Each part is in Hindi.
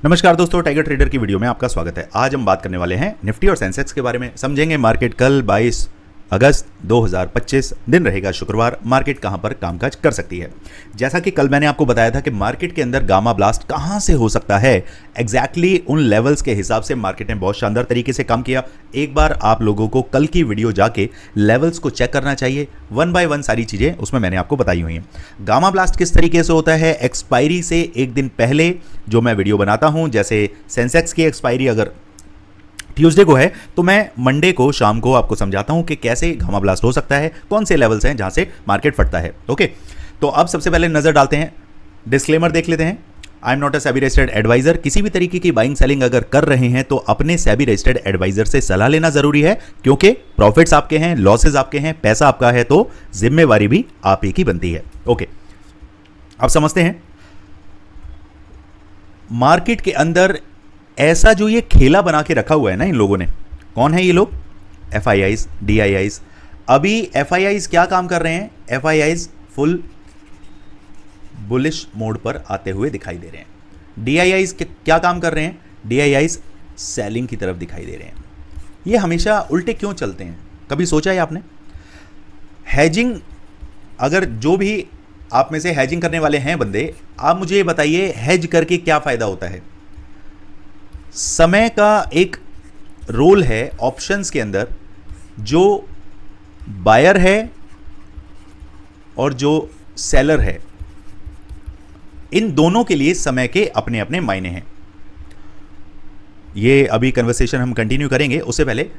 नमस्कार दोस्तों, टाइगर ट्रेडर की वीडियो में आपका स्वागत है। आज हम बात करने वाले हैं निफ्टी और सेंसेक्स के बारे में। समझेंगे मार्केट कल 22 अगस्त 2025 दिन रहेगा शुक्रवार, मार्केट कहां पर कामकाज कर सकती है। जैसा कि कल मैंने आपको बताया था कि मार्केट के अंदर गामा ब्लास्ट कहां से हो सकता है, एग्जैक्टली उन लेवल्स के हिसाब से मार्केट ने बहुत शानदार तरीके से काम किया। एक बार आप लोगों को कल की वीडियो जाके लेवल्स को चेक करना चाहिए, वन बाय वन सारी चीजें उसमें मैंने आपको बताई हुई हैं। गामा ब्लास्ट किस तरीके से होता है, एक्सपायरी से एक दिन पहले जो मैं वीडियो बनाता हूं, जैसे सेंसेक्स की एक्सपायरी अगर ट्यूसडे को है तो मैं मंडे को शाम को आपको समझाता हूं कि कैसे गामा ब्लास्ट हो सकता है, कौन से लेवल्स हैं जहां से मार्केट फटता है। ओके, तो अब सबसे पहले नजर डालते हैं, डिस्क्लेमर देख लेते हैं। I am not a SEBI registered advisor. किसी भी तरीके की बाइंग सेलिंग अगर कर रहे हैं तो अपने सेबी रजिस्टर्ड एडवाइजर से सलाह लेना जरूरी है, क्योंकि प्रॉफिट्स आपके हैं, लॉसेज आपके हैं, पैसा आपका है, तो जिम्मेवारी भी आप ही की बनती है। ओके, अब समझते हैं मार्केट के अंदर ऐसा जो ये खेला बना के रखा हुआ है ना इन लोगों ने। कौन है ये लोग? FIIs, DIIs। अभी FIIs क्या काम कर रहे हैं? FIIs फुल बुलिश मोड पर आते हुए दिखाई दे रहे हैं। DIIs क्या काम कर रहे हैं? DIIs सेलिंग की तरफ दिखाई दे रहे हैं। ये हमेशा उल्टे क्यों चलते हैं, कभी सोचा है आपने? हैजिंग, अगर जो भी आप में से हैजिंग करने वाले हैं बंदे, आप मुझे ये बताइए हैज करके क्या फायदा होता है? समय का एक रोल है ऑप्शंस के अंदर। जो बायर है और जो सेलर है, इन दोनों के लिए समय के अपने अपने मायने हैं। ये अभी कन्वर्सेशन हम कंटिन्यू करेंगे। उससे पहले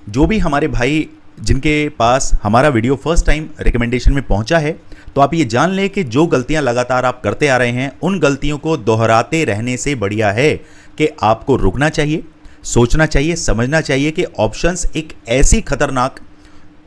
जो भी हमारे भाई जिनके पास हमारा वीडियो फर्स्ट टाइम रिकमेंडेशन में पहुंचा है, तो आप ये जान लें कि जो गलतियां लगातार आप करते आ रहे हैं, उन गलतियों को दोहराते रहने से बढ़िया है कि आपको रुकना चाहिए, सोचना चाहिए, समझना चाहिए कि ऑप्शंस एक ऐसी खतरनाक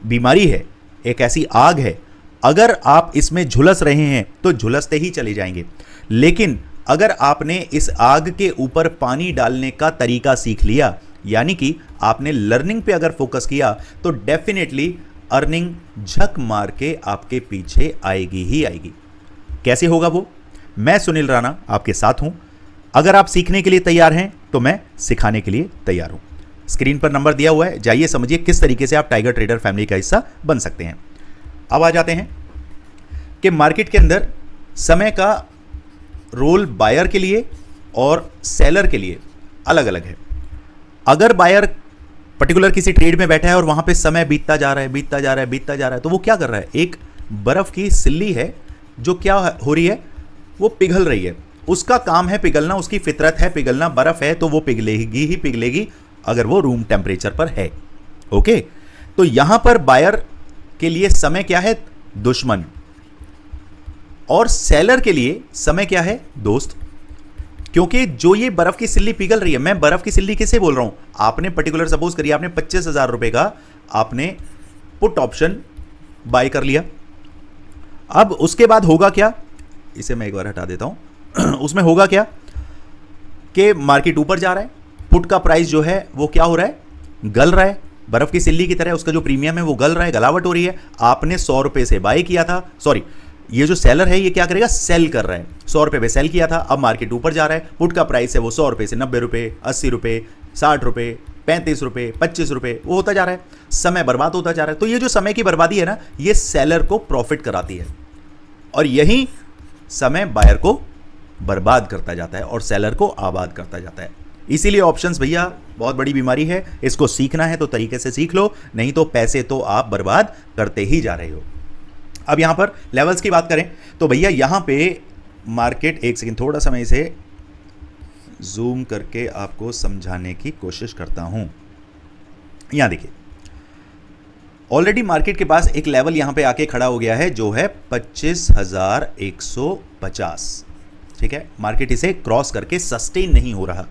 बीमारी है, एक ऐसी आग है। अगर आप इसमें झुलस रहे हैं तो झुलसते ही चले जाएंगे, लेकिन अगर आपने इस आग के ऊपर पानी डालने का तरीका सीख लिया, यानी कि आपने लर्निंग पे अगर फोकस किया, तो डेफिनेटली अर्निंग झक मार के आपके पीछे आएगी ही आएगी। कैसे होगा वो? मैं सुनील राणा आपके साथ हूं। अगर आप सीखने के लिए तैयार हैं तो मैं सिखाने के लिए तैयार हूं। स्क्रीन पर नंबर दिया हुआ है, जाइए समझिए किस तरीके से आप टाइगर ट्रेडर फैमिली का हिस्सा बन सकते हैं। अब आ जाते हैं कि मार्केट के अंदर समय का रोल बायर के लिए और सेलर के लिए अलग अलग है। अगर बायर पर्टिकुलर किसी ट्रेड में बैठा है और वहां पे समय बीतता जा रहा है, बीतता जा रहा है, बीतता जा रहा है, तो वो क्या कर रहा है? एक बर्फ की सिल्ली है जो क्या हो रही है, वो पिघल रही है। उसका काम है पिघलना, उसकी फितरत है पिघलना। बर्फ है तो वो पिघलेगी ही पिघलेगी अगर वो रूम टेम्परेचर पर है। ओके, तो यहां पर बायर के लिए समय क्या है? दुश्मन। और सेलर के लिए समय क्या है? दोस्त। क्योंकि जो ये बर्फ की सिल्ली पिघल रही है, मैं बर्फ की सिल्ली किसे बोल रहा हूं? आपने पर्टिकुलर सपोज करिए आपने 25,000 रुपए का आपने पुट ऑप्शन बाय कर लिया। अब उसके बाद होगा क्या? इसे मैं एक बार हटा देता हूं। उसमें होगा क्या कि मार्केट ऊपर जा रहा है, पुट का प्राइस जो है वो क्या हो रहा है? गल रहा है। बर्फ की सिल्ली की तरह उसका जो प्रीमियम है वो गल रहा है, गलावट हो रही है। आपने 100 रुपए से बाय किया था, सॉरी, ये जो सेलर है ये क्या करेगा? सेल कर रहा है। 100 रुपए पे सेल किया था, अब मार्केट ऊपर जा रहा है, पुट का प्राइस है वो 100 रुपए से 90 रुपए, 80 रुपए, 60 रुपए, 35 रुपए, 25 रुपए, वो होता जा रहा है। समय बर्बाद होता जा रहा है। तो ये जो समय की बर्बादी है ना, ये सेलर को प्रॉफिट कराती है, और यही समय बायर को बर्बाद करता जाता है और सेलर को आबाद करता जाता है। इसीलिए ऑप्शंस भैया बहुत बड़ी बीमारी है। इसको सीखना है तो तरीके से सीख लो, नहीं तो पैसे तो आप बर्बाद करते ही जा रहे हो। अब यहां पर लेवल्स की बात करें तो भैया यहां पे मार्केट, एक सेकंड थोड़ा सा मैं इसे जूम करके आपको समझाने की कोशिश करता हूं। यहां देखिए, ऑलरेडी मार्केट के पास एक लेवल यहां पे आके खड़ा हो गया है जो है 25,150। ठीक है, मार्केट इसे क्रॉस करके सस्टेन नहीं हो रहा।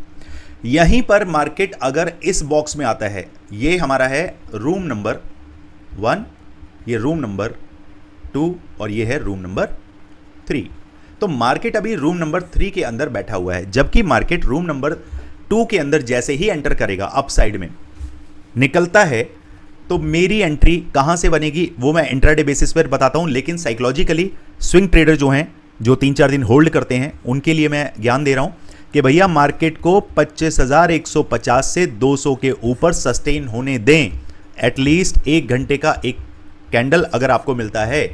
यहीं पर मार्केट अगर इस बॉक्स में आता है, ये हमारा है रूम नंबर 1, ये रूम नंबर 2 और ये है रूम नंबर 3। तो मार्केट अभी रूम नंबर 3 के अंदर बैठा हुआ है, जबकि मार्केट रूम नंबर 2 के अंदर जैसे ही एंटर करेगा, अप साइड में निकलता है, तो मेरी एंट्री कहां से बनेगी वो मैं इंट्राडे बेसिस पर बताता हूं। लेकिन साइकोलॉजिकली स्विंग ट्रेडर जो हैं, जो 3-4 दिन होल्ड करते हैं, उनके लिए मैं ज्ञान दे रहा हूं कि भैया मार्केट को 25,150 से 200 के ऊपर सस्टेन होने दें। एटलीस्ट 1 घंटे का एक कैंडल अगर आपको मिलता है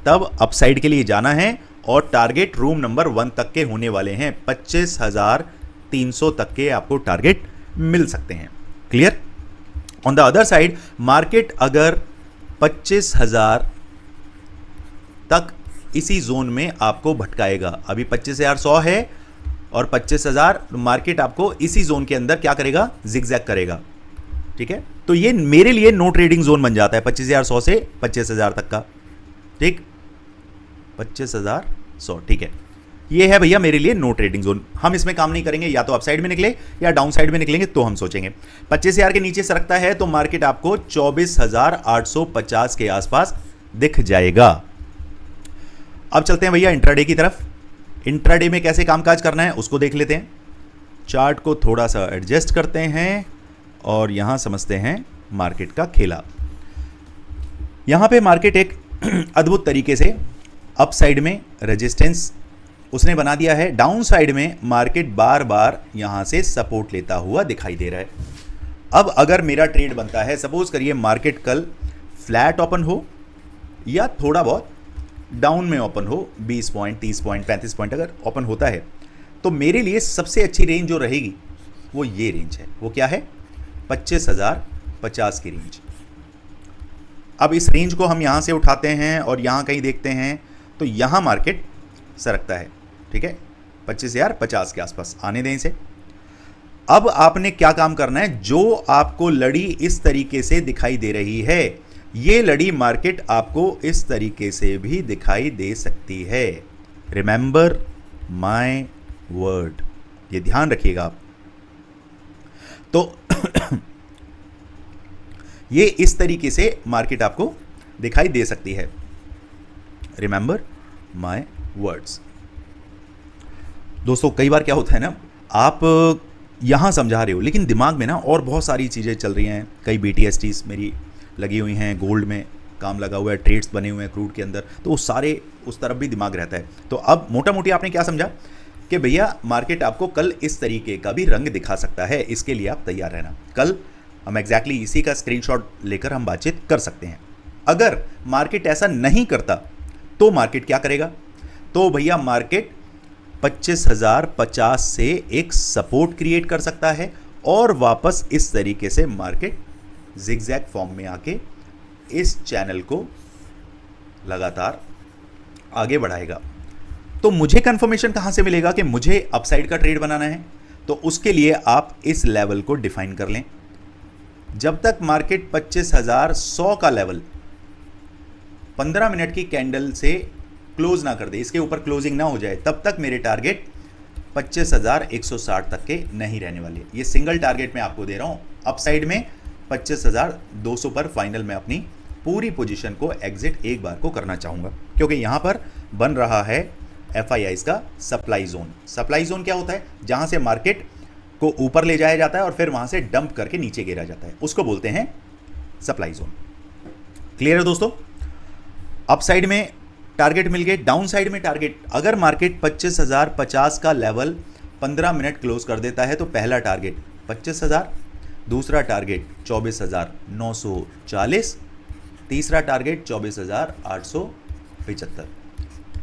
तब अपसाइड के लिए जाना है, और टारगेट रूम नंबर 1 तक के होने वाले हैं। 25,300 तक के आपको टारगेट मिल सकते हैं। Clear? On the other side market अगर 25,000 तक इसी जोन में आपको भटकाएगा, अभी 25,100 है और 25,000, मार्केट आपको इसी जोन के अंदर क्या करेगा, जिगजैग करेगा। ठीक है, तो ये मेरे लिए नो ट्रेडिंग जोन बन जाता है 25,100 से 25,000 तक का। ठीक, 25,100, ठीक है, ये है भैया मेरे लिए नो ट्रेडिंग जोन। हम इसमें काम नहीं करेंगे, या तो अपसाइड में निकले या डाउन साइड में निकलेंगे तो हम सोचेंगे। 25,000 के नीचे सरकता है तो मार्केट आपको 24,850 के आसपास दिख जाएगा। अब चलते हैं भैया इंट्राडे की तरफ। इंट्राडे में कैसे कामकाज करना है उसको देख लेते हैं। चार्ट को थोड़ा सा एडजस्ट करते हैं और यहां समझते हैं मार्केट का खेला। यहां पे मार्केट एक अद्भुत तरीके से अप साइड में रेजिस्टेंस उसने बना दिया है, डाउन साइड में मार्केट बार बार यहां से सपोर्ट लेता हुआ दिखाई दे रहा है। अब अगर मेरा ट्रेड बनता है, सपोज करिए मार्केट कल फ्लैट ओपन हो या थोड़ा बहुत डाउन में ओपन हो, 20 पॉइंट, 30 पॉइंट, 35 पॉइंट अगर ओपन होता है, तो मेरे लिए सबसे अच्छी रेंज जो रहेगी वो ये रेंज है। वो क्या है? 25,050 की रेंज। अब इस रेंज को हम यहां से उठाते हैं और यहां कहीं देखते हैं तो यहां मार्केट सरकता है। ठीक है, 25,050 के आसपास आने दें इसे। अब आपने क्या काम करना है, जो आपको लड़ी इस तरीके से दिखाई दे रही है, ये लड़ी मार्केट आपको इस तरीके से भी दिखाई दे सकती है। रिमेंबर माय वर्ड, ये ध्यान रखिएगा आप। तो ये इस तरीके से मार्केट आपको दिखाई दे सकती है। Remember my words. दोस्तों, कई बार क्या होता है ना, आप यहां समझा रहे हो लेकिन दिमाग में ना और बहुत सारी चीज़ें चल रही हैं। कई BTSTs मेरी लगी हुई हैं, गोल्ड में काम लगा हुआ है, ट्रेड्स बने हुए हैं क्रूड के अंदर, तो वो सारे उस तरफ भी दिमाग रहता है। तो अब मोटा मोटी आपने क्या समझा कि भैया मार्केट आपको कल इस तरीके का भी रंग दिखा सकता है, इसके लिए आप तैयार रहना। कल हम एग्जैक्टली इसी का स्क्रीनशॉट लेकर हम बातचीत कर सकते हैं। अगर मार्केट ऐसा नहीं करता तो मार्केट क्या करेगा? तो भैया मार्केट 25,050 से एक सपोर्ट क्रिएट कर सकता है और वापस इस तरीके से मार्केट जिगजैग फॉर्म में आके इस चैनल को लगातार आगे बढ़ाएगा। तो मुझे कंफर्मेशन कहां से मिलेगा कि मुझे अपसाइड का ट्रेड बनाना है? तो उसके लिए आप इस लेवल को डिफाइन कर लें। जब तक मार्केट 25,100 का लेवल 15 मिनट की कैंडल से क्लोज ना कर दे, इसके ऊपर क्लोजिंग ना हो जाए, तब तक मेरे टारगेट 25,160 तक के नहीं रहने वाले। ये सिंगल टारगेट मैं आपको दे रहा हूं। अपसाइड में 25,200 पर फाइनल में अपनी पूरी पोजीशन को एग्जिट एक बार को करना चाहूंगा, क्योंकि यहां पर बन रहा है FIIs का सप्लाई जोन। सप्लाई जोन क्या होता है? जहां से मार्केट को ऊपर ले जाया जाता है और फिर वहां से डंप करके नीचे गिरा जाता है, उसको बोलते हैं सप्लाई जोन। क्लियर है दोस्तों? अपसाइड में टारगेट मिल गए, डाउन साइड में टारगेट, अगर मार्केट 25,050 का लेवल 15 मिनट क्लोज कर देता है तो पहला टारगेट 25,000, दूसरा टारगेट 24,940, तीसरा टारगेट 24,875।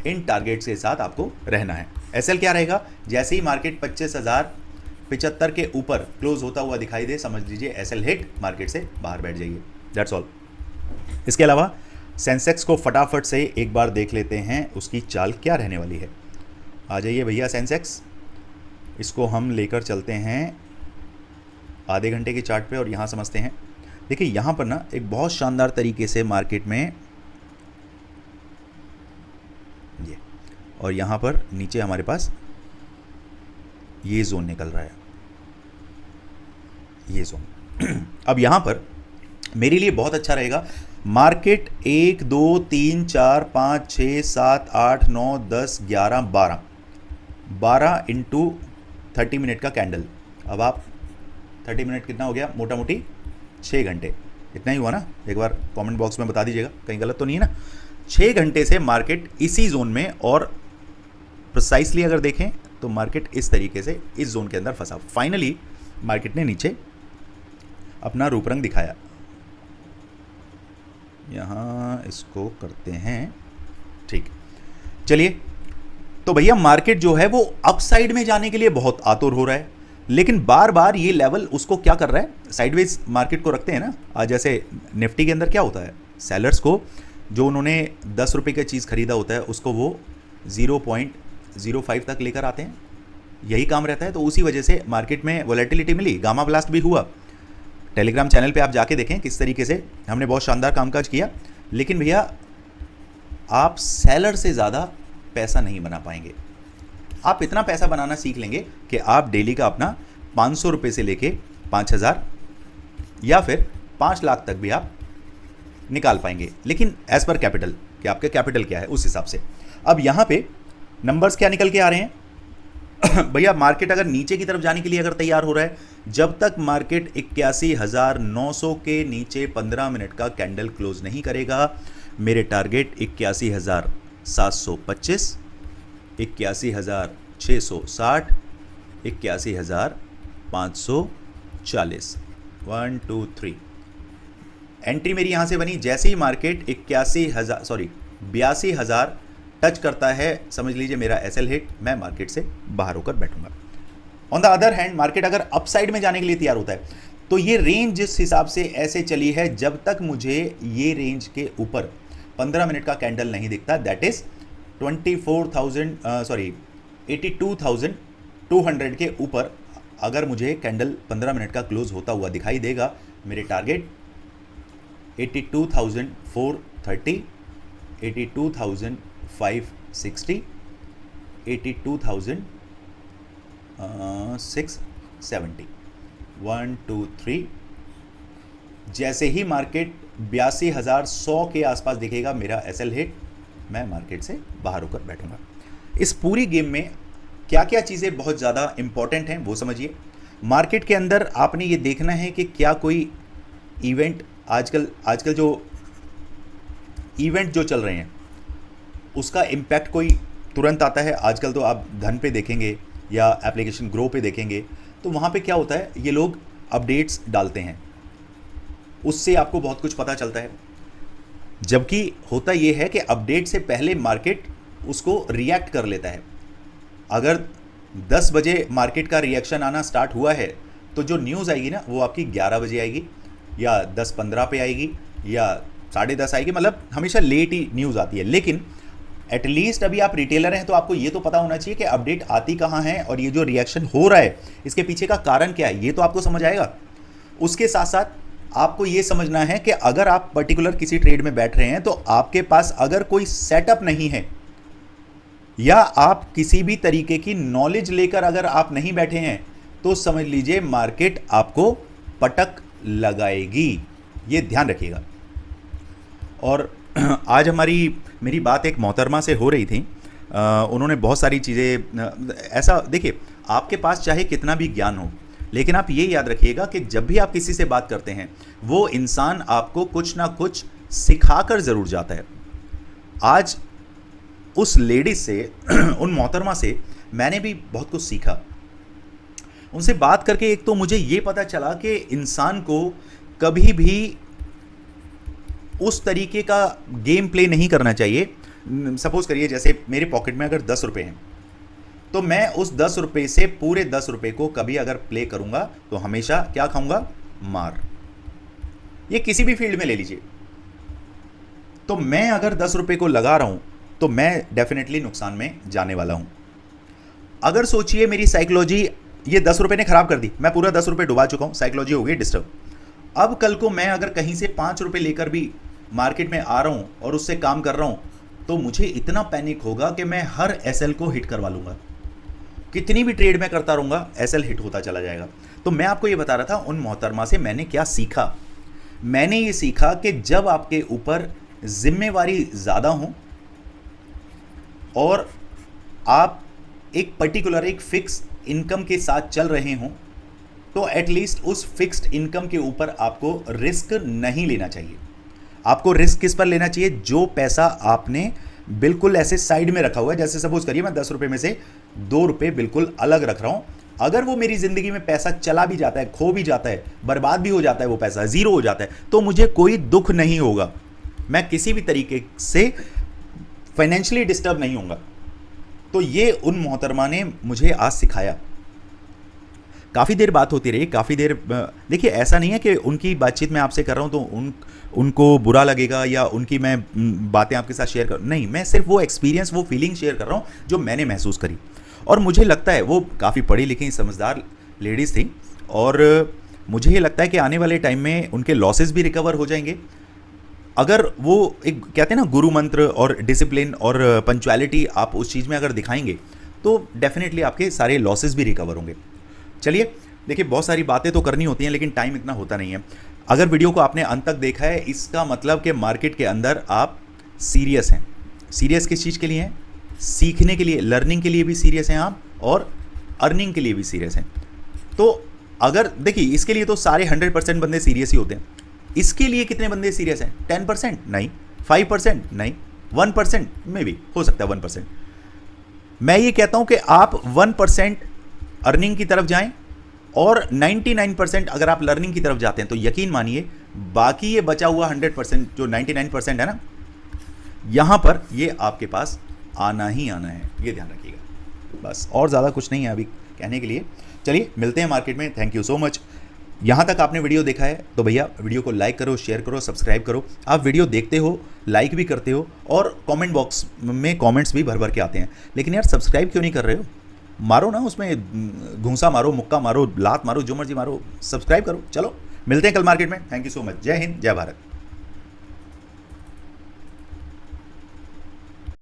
इन टारगेट्स के साथ आपको रहना है। एसएल क्या रहेगा? जैसे ही मार्केट 25,075 के ऊपर क्लोज होता हुआ दिखाई दे, समझ लीजिए एसएल हिट, मार्केट से बाहर बैठ जाइए। That's all. इसके अलावा सेंसेक्स को फटाफट से एक बार देख लेते हैं, उसकी चाल क्या रहने वाली है। आ जाइए भैया सेंसेक्स, इसको हम लेकर चलते हैं आधे घंटे के चार्ट पे और यहाँ समझते हैं। देखिए यहाँ पर ना एक बहुत शानदार तरीके से मार्केट में ये, और यहाँ पर नीचे हमारे पास ये जोन निकल रहा है, ये जोन। अब यहाँ पर मेरे लिए बहुत अच्छा रहेगा, मार्केट 1 2 3 4 5 6 7 8 9 10 11 12 इंटू 30 मिनट का कैंडल। अब आप 30 मिनट कितना हो गया? मोटा मोटी 6 घंटे, इतना ही हुआ ना? एक बार कमेंट बॉक्स में बता दीजिएगा, कहीं गलत तो नहीं है ना? 6 घंटे से मार्केट इसी जोन में, और प्रिसाइसली अगर देखें तो मार्केट इस तरीके से इस जोन के अंदर फंसा। फाइनली मार्केट ने नीचे अपना रूप रंग दिखाया। यहाँ इसको करते हैं, ठीक। चलिए, तो भैया मार्केट जो है वो अपसाइड में जाने के लिए बहुत आतुर हो रहा है, लेकिन बार बार ये लेवल उसको क्या कर रहा है, साइडवेज मार्केट को रखते हैं ना। आज जैसे निफ्टी के अंदर क्या होता है, सेलर्स को जो उन्होंने 10 रुपये का चीज़ खरीदा होता है उसको वो 0.05 तक लेकर आते हैं, यही काम रहता है। तो उसी वजह से मार्केट में वोलेटिलिटी मिली, गामा ब्लास्ट भी हुआ। टेलीग्राम चैनल पे आप जाके देखें किस तरीके से हमने बहुत शानदार कामकाज किया। लेकिन भैया आप सेलर से ज़्यादा पैसा नहीं बना पाएंगे। आप इतना पैसा बनाना सीख लेंगे कि आप डेली का अपना 500 रुपये से लेके 5000 या फिर 5 लाख तक भी आप निकाल पाएंगे, लेकिन एज पर कैपिटल, कि आपका कैपिटल क्या है उस हिसाब से। अब यहाँ पे नंबर्स क्या निकल के आ रहे हैं भैया मार्केट अगर नीचे की तरफ जाने के लिए अगर तैयार हो रहा है, जब तक मार्केट 81,900 के नीचे 15 मिनट का कैंडल क्लोज नहीं करेगा, मेरे टारगेट 81,725, 81,660, 81,540, 1 2 3 एंट्री मेरी यहां से बनी। जैसे ही मार्केट 82,000 टच करता है, समझ लीजिए मेरा एसएल हिट, मैं मार्केट से बाहर होकर बैठूंगा। On the other hand market अगर अपसाइड में जाने के लिए तैयार होता है, तो ये रेंज जिस हिसाब से ऐसे चली है, जब तक मुझे ये रेंज के ऊपर 15 मिनट का कैंडल नहीं दिखता, दैट इज 82,200 के ऊपर अगर मुझे कैंडल 15 मिनट का क्लोज होता हुआ दिखाई देगा, मेरे टारगेट 82,430, 82,560, 82,670, 1 2 3। जैसे ही मार्केट 82,100 के आसपास दिखेगा, मेरा एसएल हिट, मैं मार्केट से बाहर होकर बैठूंगा। इस पूरी गेम में क्या क्या चीज़ें बहुत ज़्यादा इंपॉर्टेंट हैं वो समझिए। मार्केट के अंदर आपने ये देखना है कि क्या कोई इवेंट, आजकल जो इवेंट जो चल रहे हैं उसका इम्पैक्ट कोई तुरंत आता है। आजकल तो आप धन पे देखेंगे या एप्लीकेशन ग्रो पे देखेंगे, तो वहाँ पे क्या होता है, ये लोग अपडेट्स डालते हैं, उससे आपको बहुत कुछ पता चलता है। जबकि होता ये है कि अपडेट से पहले मार्केट उसको रिएक्ट कर लेता है। अगर 10 बजे मार्केट का रिएक्शन आना स्टार्ट हुआ है, तो जो न्यूज़ आएगी ना वो आपकी 11 बजे आएगी या 10:15 पे आएगी या 10:30 आएगी, मतलब हमेशा लेट ही न्यूज़ आती है। लेकिन एटलीस्ट अभी आप रिटेलर हैं तो आपको ये तो पता होना चाहिए कि अपडेट आती कहाँ है और ये जो रिएक्शन हो रहा है इसके पीछे का कारण क्या है, ये तो आपको समझ आएगा। उसके साथ साथ आपको ये समझना है कि अगर आप पर्टिकुलर किसी ट्रेड में बैठ रहे हैं, तो आपके पास अगर कोई सेटअप नहीं है या आप किसी भी तरीके की नॉलेज लेकर अगर आप नहीं बैठे हैं, तो समझ लीजिए मार्केट आपको पटक लगाएगी, ये ध्यान रखिएगा। और आज मेरी बात एक मोहतरमा से हो रही थी, उन्होंने बहुत सारी चीज़ें, ऐसा देखिए, आपके पास चाहे कितना भी ज्ञान हो, लेकिन आप ये याद रखिएगा कि जब भी आप किसी से बात करते हैं, वो इंसान आपको कुछ ना कुछ सिखाकर ज़रूर जाता है। आज उस लेडीज से उन मोहतरमा से मैंने भी बहुत कुछ सीखा। उनसे बात करके एक तो मुझे ये पता चला कि इंसान को कभी भी उस तरीके का गेम प्ले नहीं करना चाहिए। सपोज करिए जैसे मेरे पॉकेट में अगर 10 रुपये हैं, तो मैं उस 10 रुपये से पूरे 10 रुपये को कभी अगर प्ले करूंगा तो हमेशा क्या खाऊंगा, मार। ये किसी भी फील्ड में ले लीजिए। तो मैं अगर 10 रुपये को लगा रहा हूं तो मैं डेफिनेटली नुकसान में जाने वाला हूं। अगर सोचिए मेरी साइकोलॉजी ये 10 रुपये ने खराब कर दी, मैं पूरा 10 रुपये डुबा चुका हूं, साइकोलॉजी हो गई डिस्टर्ब। अब कल को मैं अगर कहीं से 5 रुपये लेकर भी मार्केट में आ रहा हूं और उससे काम कर रहा हूं, तो मुझे इतना पैनिक होगा कि मैं हर एसएल को हिट करवा लूंगा। कितनी भी ट्रेड में करता रहूंगा, एसएल हिट होता चला जाएगा। तो मैं आपको ये बता रहा था उन मोहतरमा से मैंने क्या सीखा। मैंने ये सीखा कि जब आपके ऊपर जिम्मेवारी ज़्यादा हो और आप एक पर्टिकुलर एक फिक्स इनकम के साथ चल रहे हों, तो एटलीस्ट उस फिक्स्ड इनकम के ऊपर आपको रिस्क नहीं लेना चाहिए। आपको रिस्क किस पर लेना चाहिए, जो पैसा आपने बिल्कुल ऐसे साइड में रखा हुआ है। जैसे सपोज करिए मैं 10 रुपये में से 2 रुपये बिल्कुल अलग रख रहा हूँ। अगर वो मेरी ज़िंदगी में पैसा चला भी जाता है, खो भी जाता है, बर्बाद भी हो जाता है, वो पैसा ज़ीरो हो जाता है, तो मुझे कोई दुख नहीं होगा, मैं किसी भी तरीके से फाइनेंशियली डिस्टर्ब नहीं होऊंगा। तो ये उन मोहतरमा ने मुझे आज सिखाया। काफ़ी देर बात होती रही, काफ़ी देर। देखिए ऐसा नहीं है कि उनकी बातचीत मैं आपसे कर रहा हूँ तो उनको बुरा लगेगा या उनकी मैं बातें आपके साथ शेयर कर, नहीं, मैं सिर्फ वो एक्सपीरियंस, वो फीलिंग शेयर कर रहा हूँ जो मैंने महसूस करी। और मुझे लगता है वो काफ़ी पढ़ी लिखी समझदार लेडीज़ थी, और मुझे ये लगता है कि आने वाले टाइम में उनके लॉसेस भी रिकवर हो जाएंगे। अगर वो एक कहते हैं ना गुरु मंत्र और डिसिप्लिन और पंक्चुअलिटी आप उस चीज़ में अगर दिखाएंगे तो डेफिनेटली आपके सारे लॉसेस भी रिकवर होंगे। चलिए देखिए, बहुत सारी बातें तो करनी होती हैं लेकिन टाइम इतना होता नहीं है। अगर वीडियो को आपने अंत तक देखा है, इसका मतलब कि मार्केट के अंदर आप सीरियस हैं। सीरियस किस चीज़ के लिए हैं? सीखने के लिए, लर्निंग के लिए भी सीरियस हैं आप, और अर्निंग के लिए भी सीरियस हैं। तो अगर देखिए, इसके लिए तो सारे 100% बंदे सीरियस ही होते हैं। इसके लिए कितने बंदे सीरियस हैं? 10% नहीं, 5% नहीं, 1% में भी हो सकता है 1%। मैं ये कहता हूं कि आप 1% अर्निंग की तरफ जाएं और 99% अगर आप लर्निंग की तरफ जाते हैं तो यकीन मानिए बाकी ये बचा हुआ 100% जो 99% है ना, यहां पर ये आपके पास आना ही आना है, ये ध्यान रखिएगा। बस और ज़्यादा कुछ नहीं है अभी कहने के लिए। चलिए मिलते हैं मार्केट में। Thank you so much. यहाँ तक आपने वीडियो देखा है तो भैया वीडियो को लाइक करो, शेयर करो, सब्सक्राइब करो। आप वीडियो देखते हो, लाइक भी करते हो, और कमेंट बॉक्स में कमेंट्स भी भर भर के आते हैं, लेकिन यार सब्सक्राइब क्यों नहीं कर रहे हो? मारो ना, उसमें घूंसा मारो, मुक्का मारो, लात मारो, जो मर्जी मारो, सब्सक्राइब करो। चलो मिलते हैं कल मार्केट में। Thank you so much. जय हिंद, जय भारत।